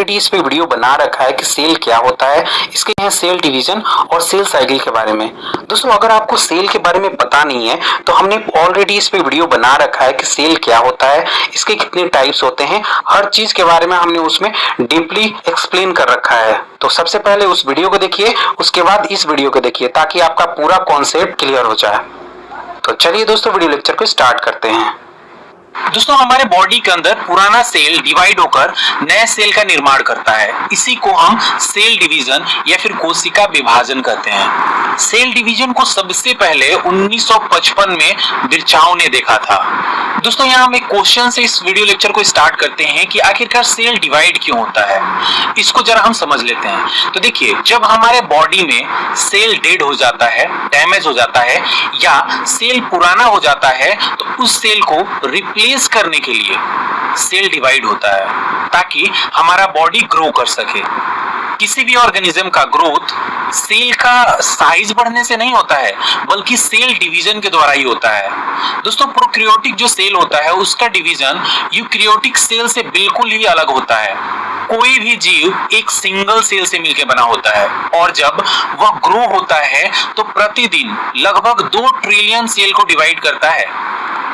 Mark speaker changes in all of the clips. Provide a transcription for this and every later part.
Speaker 1: Already इस पे video बना रखा है कि सेल क्या होता है, इसके हैं सेल डिवीजन और सेल साइकिल के बारे में। दोस्तों अगर आपको सेल के बारे में पता नहीं है तो हमने ऑलरेडी इस पे वीडियो बना रखा है कि सेल क्या होता है, इसके कितने टाइप्स होते हैं, हर चीज के बारे में हमने उसमें डीपली एक्सप्लेन कर रखा है। तो सबसे पहले उस वीडियो को देखिए, उसके बाद इस वीडियो को देखिए ताकि आपका पूरा कॉन्सेप्ट क्लियर हो जाए। तो चलिए दोस्तों वीडियो लेक्चर को स्टार्ट करते हैं।
Speaker 2: दोस्तों हमारे बॉडी के अंदर पुराना सेल डिवाइड होकर नए सेल का निर्माण करता है। इसी को हम सेल डिवीजन या फिर कोशिका विभाजन कहते हैं। सेल डिवीजन को सबसे पहले 1955 में बिरचाओ ने देखा था। दोस्तों यहाँ हम एक क्वेश्चन से इस वीडियो लेक्चर को स्टार्ट करते हैं कि आखिरकार सेल डिवाइड क्यों होता है, इसको जरा हम समझ लेते हैं। तो देखिए, जब हमारे बॉडी में सेल डेड हो जाता है, डैमेज हो जाता है या सेल पुराना हो जाता है तो उस सेल को रिप्लेस करने के लिए सेल डिवाइड होता है ताकि हमारा बॉडी ग्रो कर सके। किसी भी ऑर्गेनिज्म का ग्रोथ सेल का साइज बढ़ने से नहीं होता है बल्कि सेल डिवीजन के द्वारा ही होता है। दोस्तों प्रोकैरियोटिक जो सेल होता है उसका डिवीजन यूकैरियोटिक सेल से बिल्कुल ही अलग होता है। कोई भी जीव एक सिंगल सेल से मिलकर बना होता है और जब वह ग्रो होता है तो प्रतिदिन लगभग 2 ट्रिलियन सेल को डिवाइड करता है।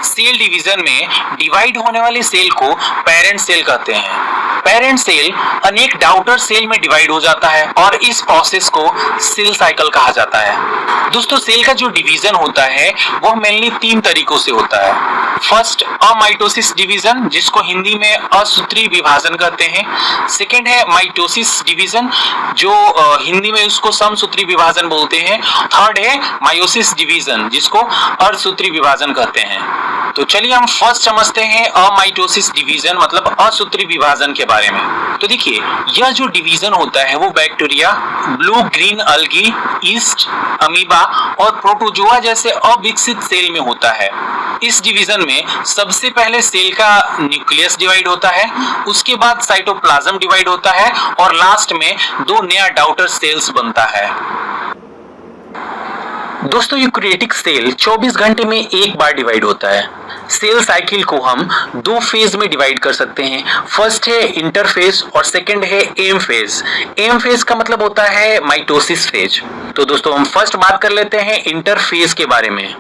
Speaker 2: सेल डिवीजन में डिवाइड होने वाले सेल को पेरेंट सेल कहते हैं। पेरेंट सेल अनेक डॉटर सेल में डिवाइड हो जाता है और इस प्रोसेस को सेल साइकिल कहा जाता है। दोस्तों सेल का जो डिवीजन होता है वह मेनली 3 तरीकों से होता है। फर्स्ट अमाइटोसिस डिवीजन, जिसको हिंदी में असूत्री विभाजन कहते हैं। सेकेंड है माइटोसिस डिवीजन, जो हिंदी में उसको समसूत्री विभाजन बोलते हैं। थर्ड है मायोसिस डिवीजन, जिसको अर्धसूत्री विभाजन कहते हैं। तो चलिए हम फर्स्ट समझते हैं अमाइटोसिस डिवीजन मतलब असूत्री विभाजन के बारे में। तो देखिए, यह जो डिवीजन होता है वो bacteria, blue green अलगी, east, amoeba और प्रोटोजोआ जैसे अविकसित सेल में होता है। इस डिवीजन में सबसे पहले सेल का न्यूक्लियस डिवाइड होता है, उसके बाद साइटोप्लाज्म डिवाइड होता है और लास्ट में 2 नया डॉटर सेल्स बनता है।
Speaker 1: दोस्तों यूकैरियोटिक सेल 24 घंटे में एक बार डिवाइड होता है। सेल साइकिल को हम 2 फेज में डिवाइड कर सकते हैं। फर्स्ट है इंटरफेज और सेकंड है एम फेज। एम फेज का मतलब होता है माइटोसिस फेज। तो दोस्तों हम फर्स्ट बात कर लेते हैं इंटरफेज के बारे में।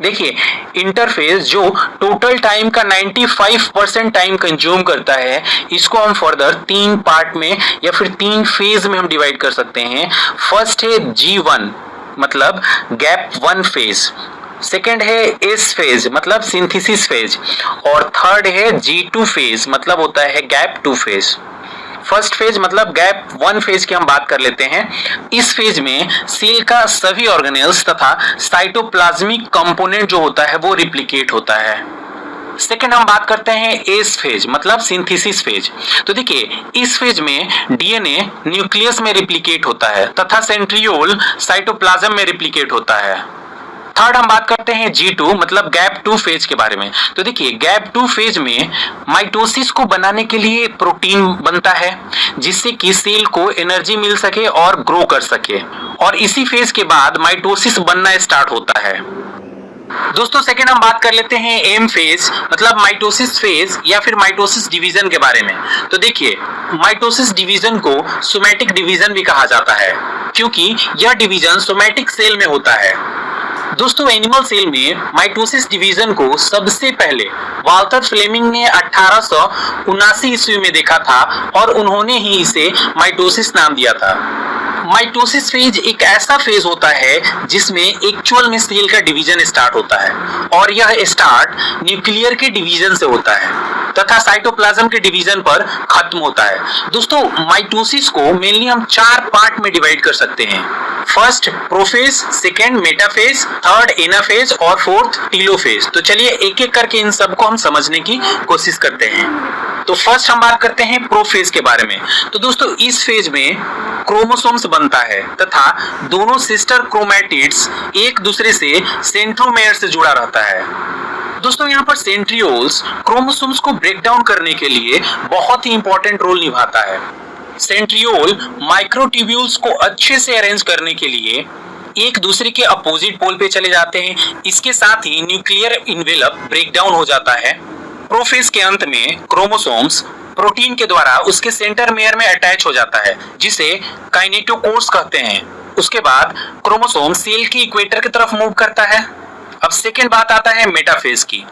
Speaker 1: देखिए, इंटरफेज जो टोटल टाइम का 95% टाइम कंज्यूम करता है, इसको हम फर्दर 3 पार्ट में या फिर 3 फेज में हम डिवाइड कर सकते हैं। फर्स्ट है G1 मतलब गैप 1 फेज, सेकेंड है एस फेज मतलब सिंथेसिस फेज और थर्ड है G2 फेज मतलब होता है गैप 2 फेज। फर्स्ट फेज मतलब गैप 1 फेज की हम बात कर लेते हैं। इस फेज में सेल का सभी ऑर्गेनेल्स तथा साइटोप्लाज्मिक कंपोनेंट जो होता है वो रिप्लिकेट होता है। सेकेंड हम बात करते हैं एस फेज मतलब सिंथेसिस फेज। तो देखिए, इस फेज में डीएनए न्यूक्लियस में रिप्लिकेट होता है तथा सेंट्रियोल साइटोप्लाज्म में रिप्लिकेट होता है। थर्ड हम बात करते हैं G2 मतलब गैप 2 फेज के बारे में। तो देखिए, गैप 2 फेज में माइटोसिस को बनाने के लिए प्रोटीन बनता है जिससे कि सेल को एनर्जी मिल सके और ग्रो कर सके, और इसी फेज के बाद माइटोसिस बनना स्टार्ट होता है। दोस्तों सेकेंड हम बात कर लेते हैं एम फेज मतलब माइटोसिस फेज या फिर माइटोसिस डिवीजन के बारे में। तो देखिए, माइटोसिस डिवीजन को सोमैटिक डिवीजन भी कहा जाता है क्योंकि यह डिवीजन सोमैटिक सेल में होता है। दोस्तों एनिमल सेल में माइटोसिस डिवीजन को सबसे पहले वाल्टर फ्लेमिंग ने 1879 ईस्वी में देखा था और उन्होंने ही इसे माइटोसिस नाम दिया था। माइटोसिस फेज एक ऐसा फेज होता है जिसमें एक्चुअल में सेल का डिवीजन स्टार्ट होता है और यह स्टार्ट न्यूक्लियर के डिवीजन से होता है तथा साइटोप्लाज्म के डिवीजन पर खत्म होता है। दोस्तों माइटोसिस को मेनली हम 4 पार्ट में डिवाइड कर सकते हैं। First prophase, second metaphase, third anaphase और फोर्थ टीलोफेज। तो चलिए एक एक करके इन सबको हम समझने की कोशिश करते हैं। तो फर्स्ट हम बात करते हैं प्रोफेज के बारे में। तो दोस्तों इस फेज में क्रोमोसोम्स बनता है तथा दोनों सिस्टर क्रोमैटिड्स एक दूसरे से सेंट्रोमेयर से जुड़ा रहता है। दोस्तों यहाँ पर सेंट्रियोल्स क्रोमोसोम्स को ब्रेक डाउन करने के लिए बहुत ही इंपॉर्टेंट रोल निभाता है। सेंट्रियोल माइक्रोट्यूब्यूल्स को अच्छे से अरेंज करने के लिए एक दूसरे के अपोजिट पोल पे चले जाते हैं। इसके साथ ही न्यूक्लियर इन्वेलप ब्रेक डाउन हो जाता है। प्रोफेज के अंत में क्रोमोसोम्स
Speaker 2: प्रोटीन के द्वारा उसके सेंटरमेयर में अटैच हो जाता है, जिसे काइनेटोकोर्स कहते हैं। उसके बाद क्रोमोसोम सेल की इक्वेटर की तरफ मूव करता है। अब सेकेंड बात आता है मेटाफेज की।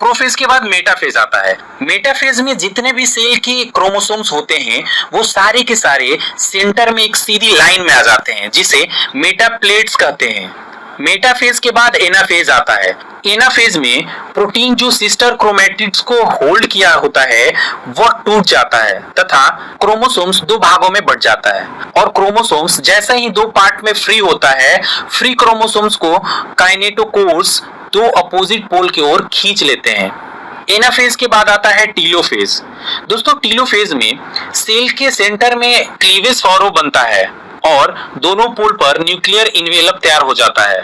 Speaker 2: प्रोफेज के बाद मेटाफेज आता है। मेटाफेज में जितने भी सेल की क्रोमोसोम्स होते हैं वो सारे के सारे सेंटर में एक सीधी लाइन में आ जाते हैं, जिसे मेटाप्लेट्स कहते हैं। मेटाफेज के बाद एनाफेज आता है। एनाफेज में प्रोटीन जो सिस्टर क्रोमैटिड्स को होल्ड किया होता है वह टूट जाता है तथा क्रोमोसोम्स दो भागों में बढ़ जाता है, और क्रोमोसोम्स जैसा ही दो पार्ट में फ्री होता है, फ्री क्रोमोसोम्स को काइनेटोकोर्स दो अपोजिट पोल की ओर खींच लेते हैं। एनाफेज के बाद आता है टीलोफेज। दोस्तों, टीलोफेज में सेल के सेंटर में क्लीवेज फॉरो बनता है और दोनों पोल पर न्यूक्लियर इन्वेलप तैयार हो जाता है।